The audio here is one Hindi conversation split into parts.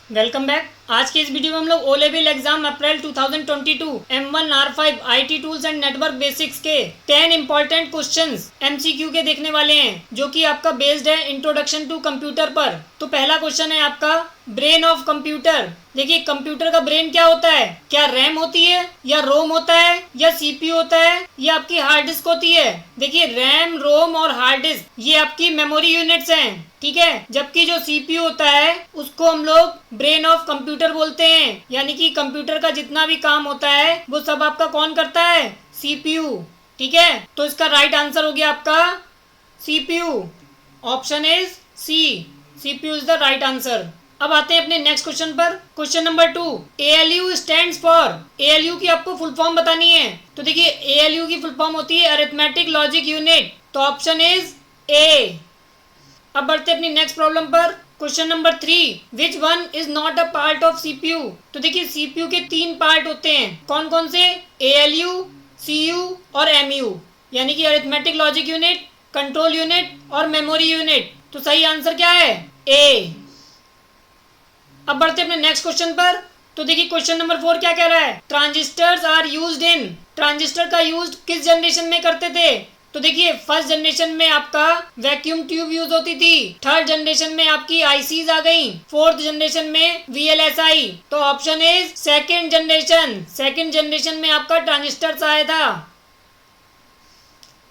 Welcome back. आज की इस वीडियो में हम लोग O level exam April 2022 M1 R5 IT tools and network basics के 10 इंपॉर्टेंट क्वेश्चंस MCQ के देखने वाले हैं, जो कि आपका बेस्ड है इंट्रोडक्शन टू कंप्यूटर पर। तो पहला क्वेश्चन है आपका ब्रेन ऑफ कंप्यूटर। देखिए, कंप्यूटर का ब्रेन क्या होता है? क्या रैम होती है, या रोम होता है, या सीपीयू होता है, या आपकी हार्ड डिस्क होती है? देखिए, रैम, रोम और हार्ड डिस्क ये आपकी मेमोरी यूनिट्स हैं, ठीक है। जबकि जो सीपीयू होता है उसको हम लोग ब्रेन ऑफ कंप्यूटर बोलते हैं, यानी कि कंप्यूटर का जितना भी काम होता है वो सब आपका कौन करता है? सीपीयू, ठीक है। तो इसका राइट आंसर हो गया आपका CPU. Option is C, CPU is the right answer. अब आते हैं अपने नेक्स्ट क्वेश्चन पर। Question number 2, ALU stands for. ALU की आपको फुल फॉर्म बतानी है। तो देखिए, ALU की फुल फॉर्म होती है अरिथमेटिक लॉजिक यूनिट। तो ऑप्शन इज ए। अब बढ़ते अपनी नेक्स्ट प्रॉब्लम पर। Question number 3, which one is not a part of CPU. तो देखिए, सीपीयू के 3 पार्ट होते हैं। कौन कौन से? ALU, CU और MU, यानी कि arithmetic logic unit, control unit और मेमोरी यूनिट। तो सही आंसर क्या है? ए। अब बढ़ते अपने नेक्स्ट क्वेश्चन पर। तो देखिए, क्वेश्चन नंबर 4 क्या कह रहा है? Transistors are used in. Transistor का यूज किस जनरेशन में करते थे? तो देखिए, फर्स्ट जनरेशन में आपका वैक्यूम ट्यूब यूज होती थी, थर्ड जनरेशन में आपकी आईसीज आ गई, फोर्थ जनरेशन में VLSI। तो option is second generation. Second generation में आपका ट्रांजिस्टर्स आया था,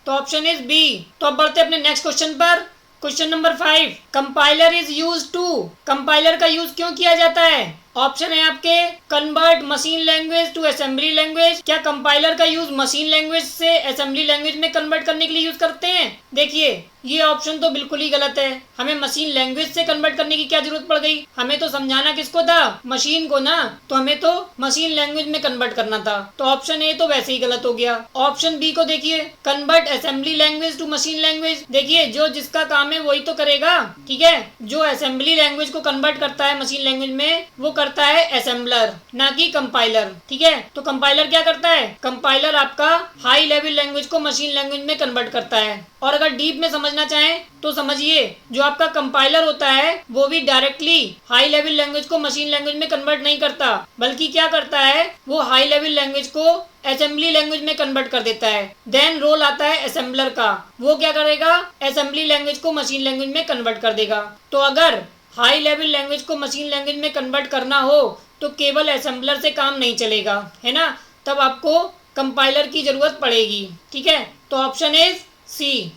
तो ऑप्शन इज बी। तो अब बढ़ते अपने नेक्स्ट क्वेश्चन पर। Question number 5, compiler is used to. Compiler का यूज क्यों किया जाता है? ऑप्शन है आपके convert machine language to assembly language. क्या कंपाइलर का यूज मशीन लैंग्वेज से असेंबली लैंग्वेज में कन्वर्ट करने के लिए यूज करते हैं? देखिए, ये ऑप्शन तो बिल्कुल ही गलत है। हमें मशीन लैंग्वेज से कन्वर्ट करने की क्या जरूरत पड़ गई? हमें तो समझाना किसको था? मशीन को ना। तो हमें तो मशीन लैंग्वेज में कन्वर्ट करना था। तो ऑप्शन ए तो वैसे ही गलत हो गया। ऑप्शन बी को देखिए, convert assembly language to machine language. देखिए, जो जिसका काम है वही तो करेगा, ठीक है। जो असेंबली लैंग्वेज को कन्वर्ट करता है मशीन लैंग्वेज में, वो करता है असेंबलर, ना कि कंपाइलर, ठीक है। तो कंपाइलर क्या करता है? कंपाइलर आपका हाई लेवल लैंग्वेज को मशीन लैंग्वेज में कन्वर्ट करता है। और अगर डीप में समझना चाहें तो समझिए, जो आपका कंपाइलर होता है वो भी डायरेक्टली हाई लेवल लैंग्वेज को मशीन लैंग्वेज में कन्वर्ट नहीं करता, बल्कि क्या करता है? वो हाई लेवल लैंग्वेज को असेंबली लैंग्वेज में कन्वर्ट कर देता है। देन रोल आता है असेंबलर का। वो क्या करेगा? असेंबली लैंग्वेज को मशीन लैंग्वेज में कन्वर्ट कर देगा। तो अगर हाई लेवल लैंग्वेज को मशीन लैंग्वेज में कन्वर्ट करना हो तो केवल असेंबलर से काम नहीं चलेगा, है ना। तब आपको कंपाइलर की जरूरत पड़ेगी, ठीक है। तो ऑप्शन इज सी।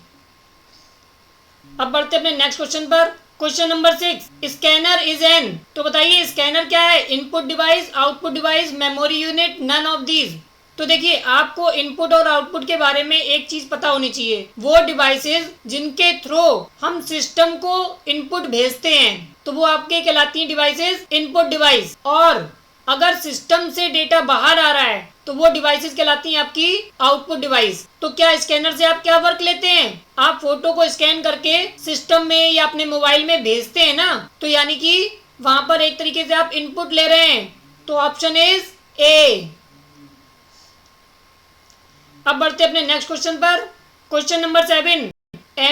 अब बढ़ते अपने नेक्स्ट क्वेश्चन पर। Question number 6, scanner is an. तो बताइए, स्कैनर क्या है? Input device, output device, memory unit, none of these. तो देखिए, आपको इनपुट और आउटपुट के बारे में एक चीज पता होनी चाहिए। वो डिवाइसेस जिनके थ्रू हम सिस्टम को इनपुट भेजते हैं, तो वो आपके कहलाती हैं डिवाइसेस इनपुट डिवाइस। और अगर सिस्टम से डेटा बाहर आ रहा है तो वो डिवाइसेस कहलाती हैं आपकी आउटपुट डिवाइस। तो क्या स्कैनर से आप क्या वर्क लेते हैं? आप फोटो को स्कैन करके सिस्टम में या अपने मोबाइल में भेजते हैं ना, तो यानी कि वहां पर एक तरीके से आप इनपुट ले रहे हैं। तो ऑप्शन इज ए। अब बढ़ते अपने नेक्स्ट क्वेश्चन पर। Question number 7,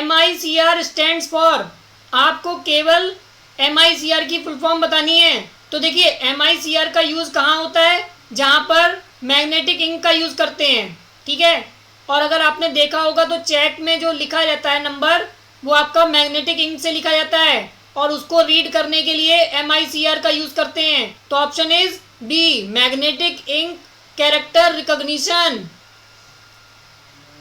MICR stands for. आपको केवल MICR की फुल फॉर्म बतानी है। तो देखिए, MICR का यूज कहाँ होता है? जहां पर मैग्नेटिक इंक का यूज करते हैं, ठीक है। और अगर आपने देखा होगा तो चेक में जो लिखा जाता है नंबर, वो आपका मैग्नेटिक इंक से लिखा जाता है, और उसको रीड करने के लिए MICR का यूज करते हैं। तो option is B, magnetic ink character recognition.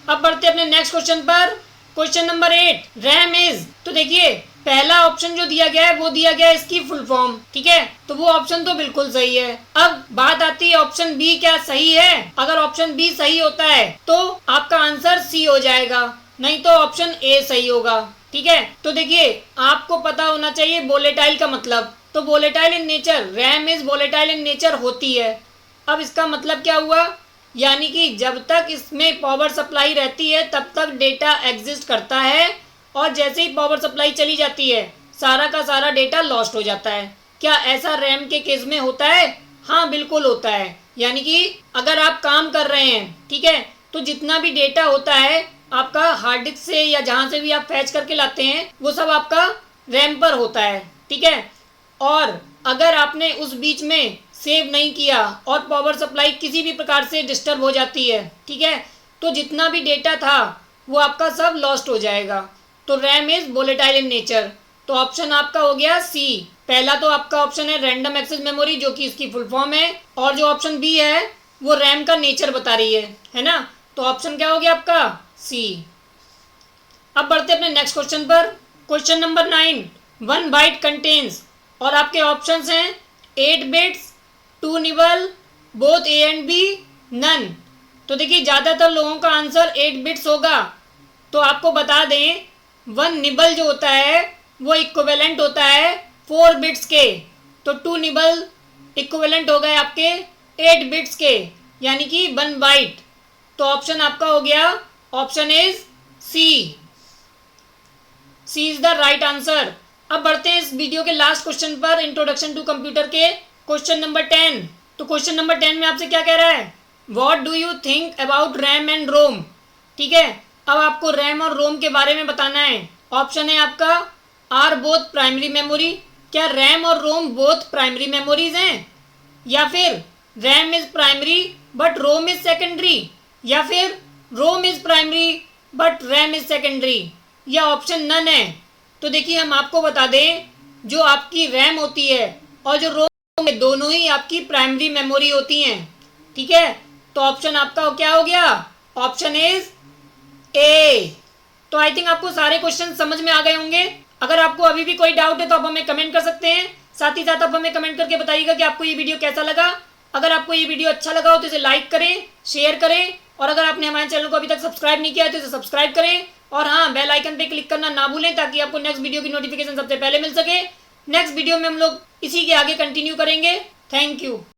अब बढ़ते अपने नेक्स्ट क्वेश्चन पर। Question number 8, RAM is. तो देखिए, पहला ऑप्शन जो दिया गया है वो दिया गया है इसकी फुल फॉर्म, ठीक है। तो वो ऑप्शन तो बिल्कुल सही है। अब बात आती है ऑप्शन बी क्या सही है? अगर ऑप्शन बी सही होता है तो आपका आंसर सी हो जाएगा, नहीं तो ऑप्शन ए सही होगा, ठीक है। तो देखिए, आपको पता होना चाहिए वोलेटाइल का मतलब। तो volatile in nature, RAM is volatile in nature होती है। अब इसका मतलब क्या हुआ? यानी कि जब तक इसमें पावर सप्लाई रहती है तब तक डेटा एग्जिस्ट करता है, और जैसे ही पावर सप्लाई चली जाती है सारा का सारा डेटा लॉस्ट हो जाता है। क्या ऐसा रैम के केस में होता है? हाँ, बिल्कुल होता है। यानी कि अगर आप काम कर रहे हैं, ठीक है, तो जितना भी डेटा होता है आपका हार्ड डिस्क से या जहाँ से भी आप फैच करके लाते हैं, वो सब आपका रैम पर होता है, ठीक है। और अगर आपने उस बीच में सेव नहीं किया और पावर सप्लाई किसी भी प्रकार से डिस्टर्ब हो जाती है, ठीक है, तो जितना भी डेटा था वो आपका सब लॉस्ट हो जाएगा। तो RAM is volatile in nature. तो ऑप्शन आपका हो गया सी। पहला तो आपका ऑप्शन है रैंडम एक्सेस मेमोरी, जो कि इसकी फुल फॉर्म है, और जो ऑप्शन बी है वो रैम का नेचर बता रही है ना। तो ऑप्शन क्या हो गया आपका सी। अब बढ़ते अपने नेक्स्ट क्वेश्चन पर। क्वेश्चन नंबर 9, 1 बाइट कंटेन्स, और आपके ऑप्शंस हैं 8 bits, 2 nibble, both A and B, none. तो देखिए ज़्यादातर लोगों का आंसर 8 बिट्स होगा। तो आपको बता दें 1 निबल जो होता है वो इक्विवेलेंट होता है 4 बिट्स के। तो 2 निबल इक्विवेलेंट हो गए आपके 8 बिट्स के, यानी कि 1 बाइट। तो ऑप्शन आपका हो गया option is C. C is the right answer. अब बढ़ते हैं इस वीडियो के लास्ट क्वेश्चन पर, इंट्रोडक्शन टू कंप्यूटर के क्वेश्चन नंबर 10। तो क्वेश्चन नंबर 10 में आपसे क्या कह रहा है, what do you think about RAM and ROM. ठीक है, अब आपको रैम और रोम के बारे में बताना है। ऑप्शन है आपका आर बोथ प्राइमरी मेमोरी, क्या रैम और रोम बोथ प्राइमरी मेमोरीज हैं, या फिर RAM is primary but ROM is secondary, या फिर ROM is primary but RAM is secondary, या ऑप्शन नन है। तो देखिए हम आपको बता दें, जो आपकी रैम होती है और जो रोम है दोनों ही आपकी प्राइमरी मेमोरी होती हैं। ठीक है, तो ऑप्शन आपका क्या हो गया, ऑप्शन इज ए। तो आई थिंक आपको सारे क्वेश्चन समझ में आ गए होंगे। अगर आपको अभी भी कोई डाउट है तो आप हमें कमेंट कर सकते हैं। साथ ही साथ आप हमें कमेंट करके बताइएगा कि आपको ये वीडियो कैसा लगा। अगर आपको ये वीडियो अच्छा लगा हो तो इसे लाइक करें, शेयर करें, और अगर आपने हमारे चैनल को अभी तक सब्सक्राइब नहीं किया है तो इसे सब्सक्राइब करें, और हाँ बेल आइकन पे क्लिक करना ना भूलें ताकि आपको नेक्स्ट वीडियो की नोटिफिकेशन सबसे पहले मिल सके। नेक्स्ट वीडियो में हम लोग इसी के आगे कंटिन्यू करेंगे। Thank you.